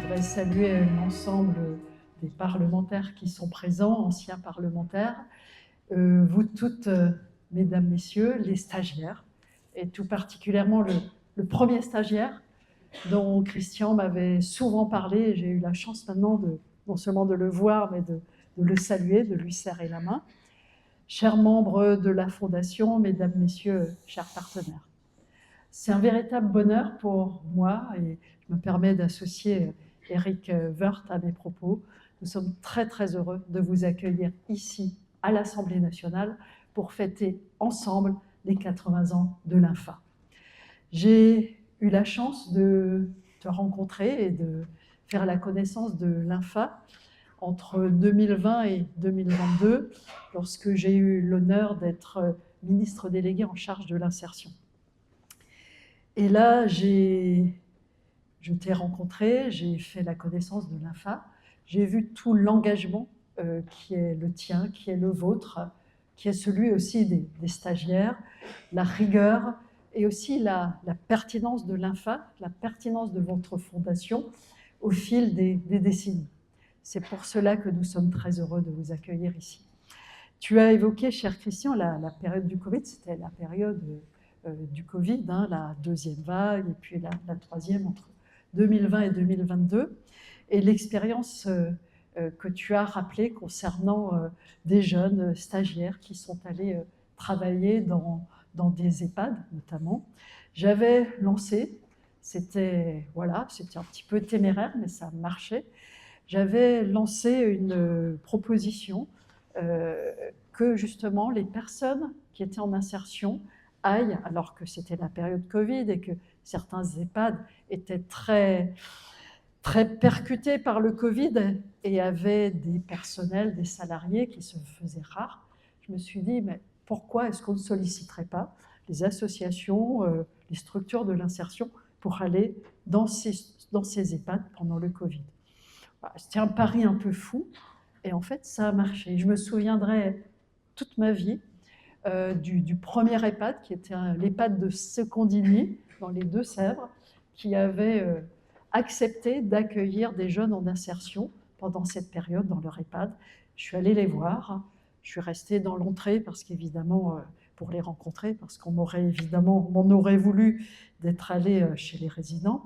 voudrais saluer l'ensemble des parlementaires qui sont présents, anciens parlementaires, vous toutes, mesdames, messieurs, les stagiaires, et tout particulièrement le premier stagiaire dont Christian m'avait souvent parlé. J'ai eu la chance maintenant non seulement de le voir, mais de le saluer, de lui serrer la main. Chers membres de la Fondation, mesdames, messieurs, chers partenaires. C'est un véritable bonheur pour moi, et je me permets d'associer Eric Woerth à mes propos. Nous sommes très très heureux de vous accueillir ici à l'Assemblée nationale pour fêter ensemble les 80 ans de l'INFA. J'ai eu la chance de te rencontrer et de faire la connaissance de l'INFA entre 2020 et 2022, lorsque j'ai eu l'honneur d'être ministre délégué en charge de l'insertion. Et là, je t'ai rencontré, j'ai fait la connaissance de l'INFA, j'ai vu tout l'engagement qui est le tien, qui est le vôtre, qui est celui aussi des stagiaires, la rigueur et aussi la pertinence de l'INFA, la pertinence de votre fondation au fil des décennies. C'est pour cela que nous sommes très heureux de vous accueillir ici. Tu as évoqué, cher Christian, la période du Covid, c'était la période du Covid, hein, la deuxième vague, et puis la troisième entre 2020 et 2022, et l'expérience que tu as rappelée concernant des jeunes stagiaires qui sont allés travailler dans des EHPAD notamment. J'avais lancé, c'était un petit peu téméraire, mais ça marchait, j'avais lancé une proposition que justement les personnes qui étaient en insertion aillent, alors que c'était la période Covid et que certains EHPAD étaient très, très percutés par le Covid et avaient des personnels, des salariés qui se faisaient rares. Je me suis dit, mais pourquoi est-ce qu'on ne solliciterait pas les associations, les structures de l'insertion pour aller dans ces EHPAD pendant le Covid? C'était un pari un peu fou, et en fait, ça a marché. Je me souviendrai toute ma vie du premier EHPAD, qui était l'EHPAD de Secondigny, dans les Deux-Sèvres, qui avait accepté d'accueillir des jeunes en insertion pendant cette période dans leur EHPAD. Je suis allée les voir, je suis restée dans l'entrée parce qu'évidemment, pour les rencontrer, parce qu'on m'en aurait voulu d'être allée chez les résidents.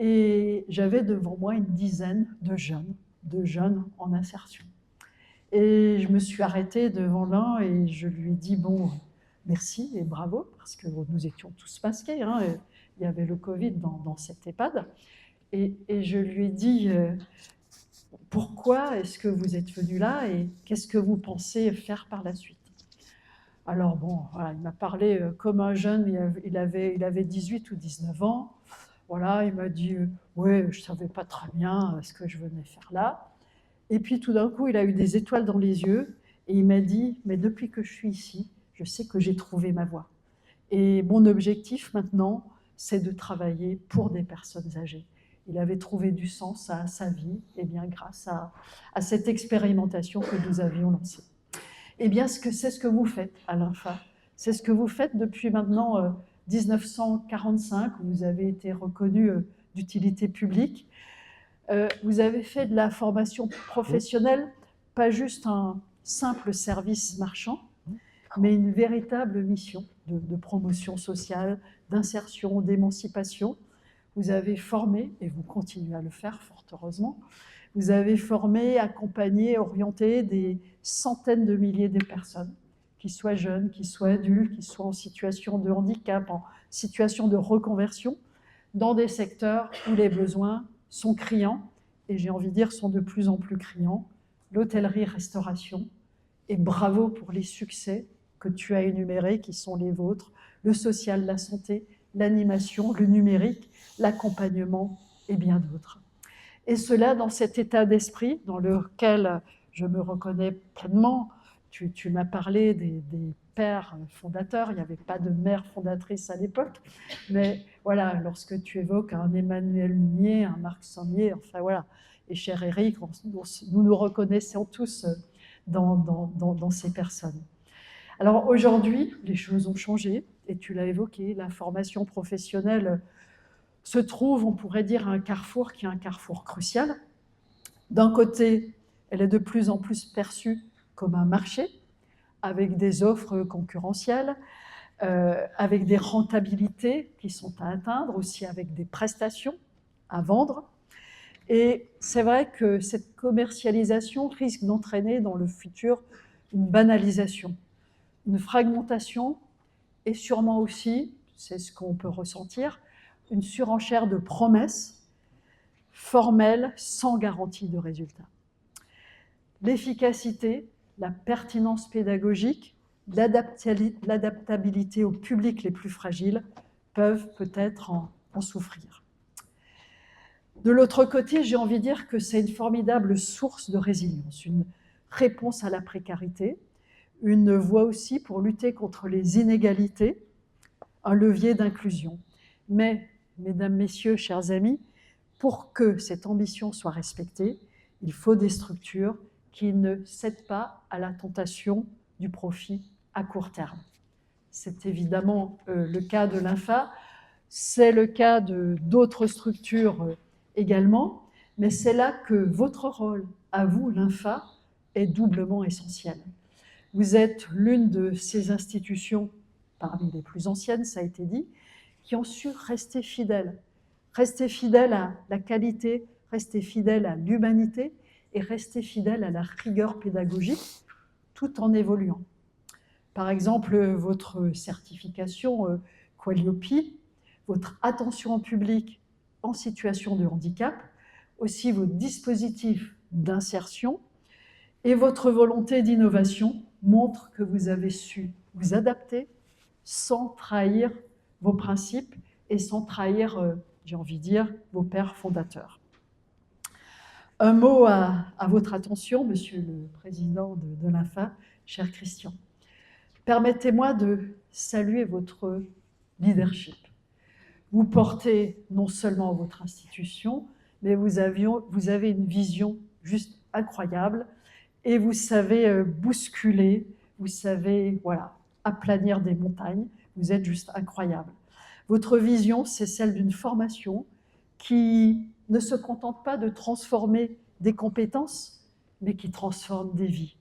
Et j'avais devant moi une dizaine de jeunes en insertion. Et je me suis arrêtée devant l'un et je lui ai dit, bon, merci et bravo, parce que nous étions tous masqués, hein, il y avait le Covid dans cette EHPAD. Et je lui ai dit, pourquoi est-ce que vous êtes venu là et qu'est-ce que vous pensez faire par la suite? Alors bon, voilà, il m'a parlé comme un jeune, il avait 18 ou 19 ans. Voilà, il m'a dit, oui, je ne savais pas très bien ce que je venais faire là. Et puis tout d'un coup, il a eu des étoiles dans les yeux et il m'a dit, mais depuis que je suis ici, je sais que j'ai trouvé ma voie. Et mon objectif maintenant, c'est de travailler pour des personnes âgées. Il avait trouvé du sens à sa vie, et bien grâce à cette expérimentation que nous avions lancée. Eh bien, c'est ce que vous faites à l'INFA. C'est ce que vous faites depuis maintenant 1945, où vous avez été reconnu d'utilité publique. Vous avez fait de la formation professionnelle, pas juste un simple service marchand, mais une véritable mission de promotion sociale, d'insertion, d'émancipation. Vous avez formé, et vous continuez à le faire fort heureusement, vous avez formé, accompagné, orienté des centaines de milliers de personnes, qui soient jeunes, qui soient adultes, qui soient en situation de handicap, en situation de reconversion, dans des secteurs où les besoins sont criants, et j'ai envie de dire sont de plus en plus criants, l'hôtellerie-restauration, et bravo pour les succès que tu as énumérés, qui sont les vôtres, le social, la santé, l'animation, le numérique, l'accompagnement et bien d'autres. Et cela dans cet état d'esprit dans lequel je me reconnais pleinement. Tu m'as parlé des pères fondateurs, il n'y avait pas de mère fondatrice à l'époque, mais voilà, lorsque tu évoques un Emmanuel Munier, un Marc Sangnier, enfin voilà, et cher Eric, nous nous reconnaissons tous dans ces personnes. Alors aujourd'hui, les choses ont changé, et tu l'as évoqué, la formation professionnelle se trouve, on pourrait dire, à un carrefour qui est un carrefour crucial. D'un côté, elle est de plus en plus perçue comme un marché, avec des offres concurrentielles, avec des rentabilités qui sont à atteindre, aussi avec des prestations à vendre. Et c'est vrai que cette commercialisation risque d'entraîner dans le futur une banalisation, une fragmentation et sûrement aussi, c'est ce qu'on peut ressentir, une surenchère de promesses formelles sans garantie de résultat. L'efficacité, la pertinence pédagogique, l'adaptabilité aux publics les plus fragiles peuvent peut-être en souffrir. De l'autre côté, j'ai envie de dire que c'est une formidable source de résilience, une réponse à la précarité, une voie aussi pour lutter contre les inégalités, un levier d'inclusion. Mais, mesdames, messieurs, chers amis, pour que cette ambition soit respectée, il faut des structures qui ne cèdent pas à la tentation du profit à court terme. C'est évidemment le cas de l'INFA, c'est le cas d'autres structures également, mais c'est là que votre rôle, à vous, l'INFA, est doublement essentiel. Vous êtes l'une de ces institutions, parmi les plus anciennes, ça a été dit, qui ont su rester fidèles à la qualité, rester fidèles à l'humanité et rester fidèles à la rigueur pédagogique, tout en évoluant. Par exemple, votre certification Qualiopi, votre attention au public en situation de handicap, aussi vos dispositifs d'insertion et votre volonté d'innovation montrent que vous avez su vous adapter sans trahir vos principes et sans trahir, j'ai envie de dire, vos pères fondateurs. Un mot à votre attention, Monsieur le Président de l'INFA, cher Christian. Permettez-moi de saluer votre leadership. Vous portez non seulement votre institution, mais vous avez une vision juste incroyable et vous savez bousculer, vous savez aplanir des montagnes. Vous êtes juste incroyable. Votre vision, c'est celle d'une formation qui ne se contente pas de transformer des compétences, mais qui transforme des vies.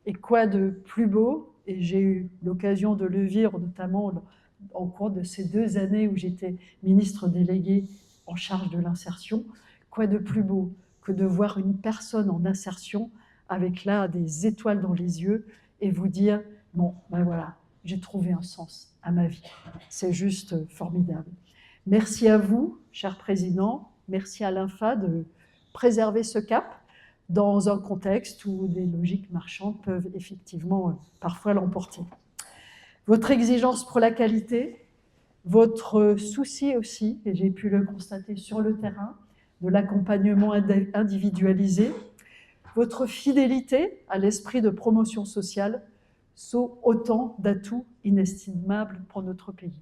Et quoi de plus beau, et j'ai eu l'occasion de le vivre notamment au cours de ces 2 années où j'étais ministre déléguée en charge de l'insertion, quoi de plus beau que de voir une personne en insertion avec là des étoiles dans les yeux et vous dire « bon, ben voilà, j'ai trouvé un sens à ma vie ». C'est juste formidable. Merci à vous, cher Président, merci à l'INFA de préserver ce cap dans un contexte où des logiques marchandes peuvent effectivement parfois l'emporter. Votre exigence pour la qualité, votre souci aussi, et j'ai pu le constater sur le terrain, de l'accompagnement individualisé, votre fidélité à l'esprit de promotion sociale sont autant d'atouts inestimables pour notre pays.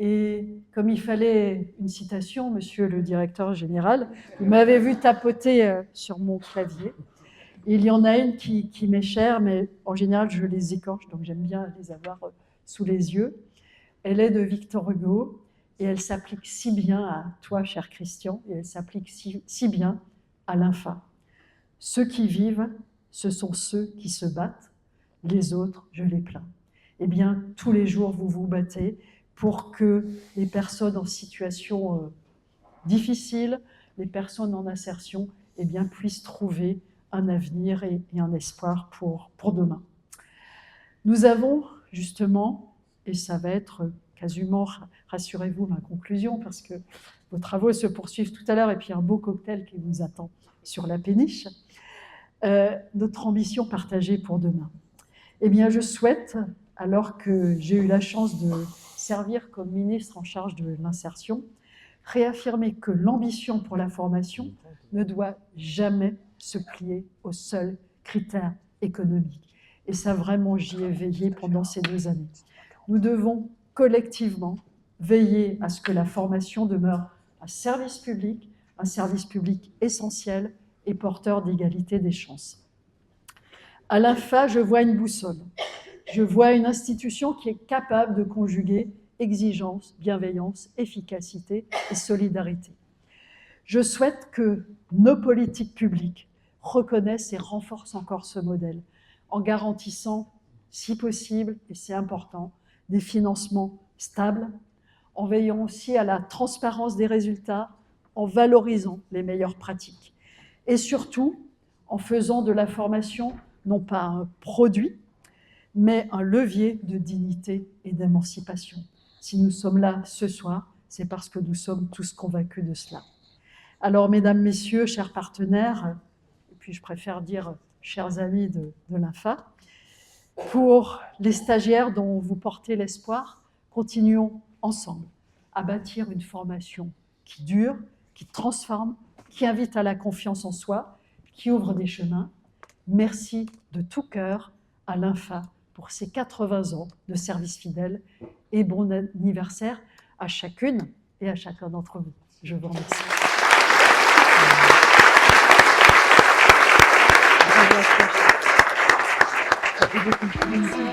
Et comme il fallait une citation, monsieur le directeur général, vous m'avez vu tapoter sur mon clavier. Il y en a une qui m'est chère, mais en général, je les écorche, donc j'aime bien les avoir sous les yeux. Elle est de Victor Hugo et elle s'applique si bien à toi, cher Christian, et elle s'applique si bien à l'INFA. Ceux qui vivent, ce sont ceux qui se battent. Les autres, je les plains. Eh bien, tous les jours, vous vous battez pour que les personnes en situation difficile, les personnes en insertion, eh bien, puissent trouver un avenir et un espoir pour demain. Nous avons justement, et ça va être quasiment, rassurez-vous, ma conclusion, parce que vos travaux se poursuivent tout à l'heure, et puis un beau cocktail qui vous attend sur la péniche, notre ambition partagée pour demain. Eh bien, je souhaite, alors que j'ai eu la chance de servir comme ministre en charge de l'insertion, réaffirmer que l'ambition pour la formation ne doit jamais se plier aux seuls critères économiques. Et ça, vraiment, j'y ai veillé pendant ces 2 années. Nous devons collectivement veiller à ce que la formation demeure un service public essentiel et porteur d'égalité des chances. À l'INFA, je vois une boussole. Je vois une institution qui est capable de conjuguer exigence, bienveillance, efficacité et solidarité. Je souhaite que nos politiques publiques reconnaissent et renforcent encore ce modèle en garantissant, si possible, et c'est important, des financements stables, en veillant aussi à la transparence des résultats, en valorisant les meilleures pratiques et surtout en faisant de la formation non pas un produit, mais un levier de dignité et d'émancipation. Si nous sommes là ce soir, c'est parce que nous sommes tous convaincus de cela. Alors, mesdames, messieurs, chers partenaires, et puis je préfère dire chers amis de l'INFA, pour les stagiaires dont vous portez l'espoir, continuons ensemble à bâtir une formation qui dure, qui transforme, qui invite à la confiance en soi, qui ouvre des chemins. Merci de tout cœur à l'INFA pour ses 80 ans de service fidèle et bon anniversaire à chacune et à chacun d'entre vous. Je vous remercie. Merci.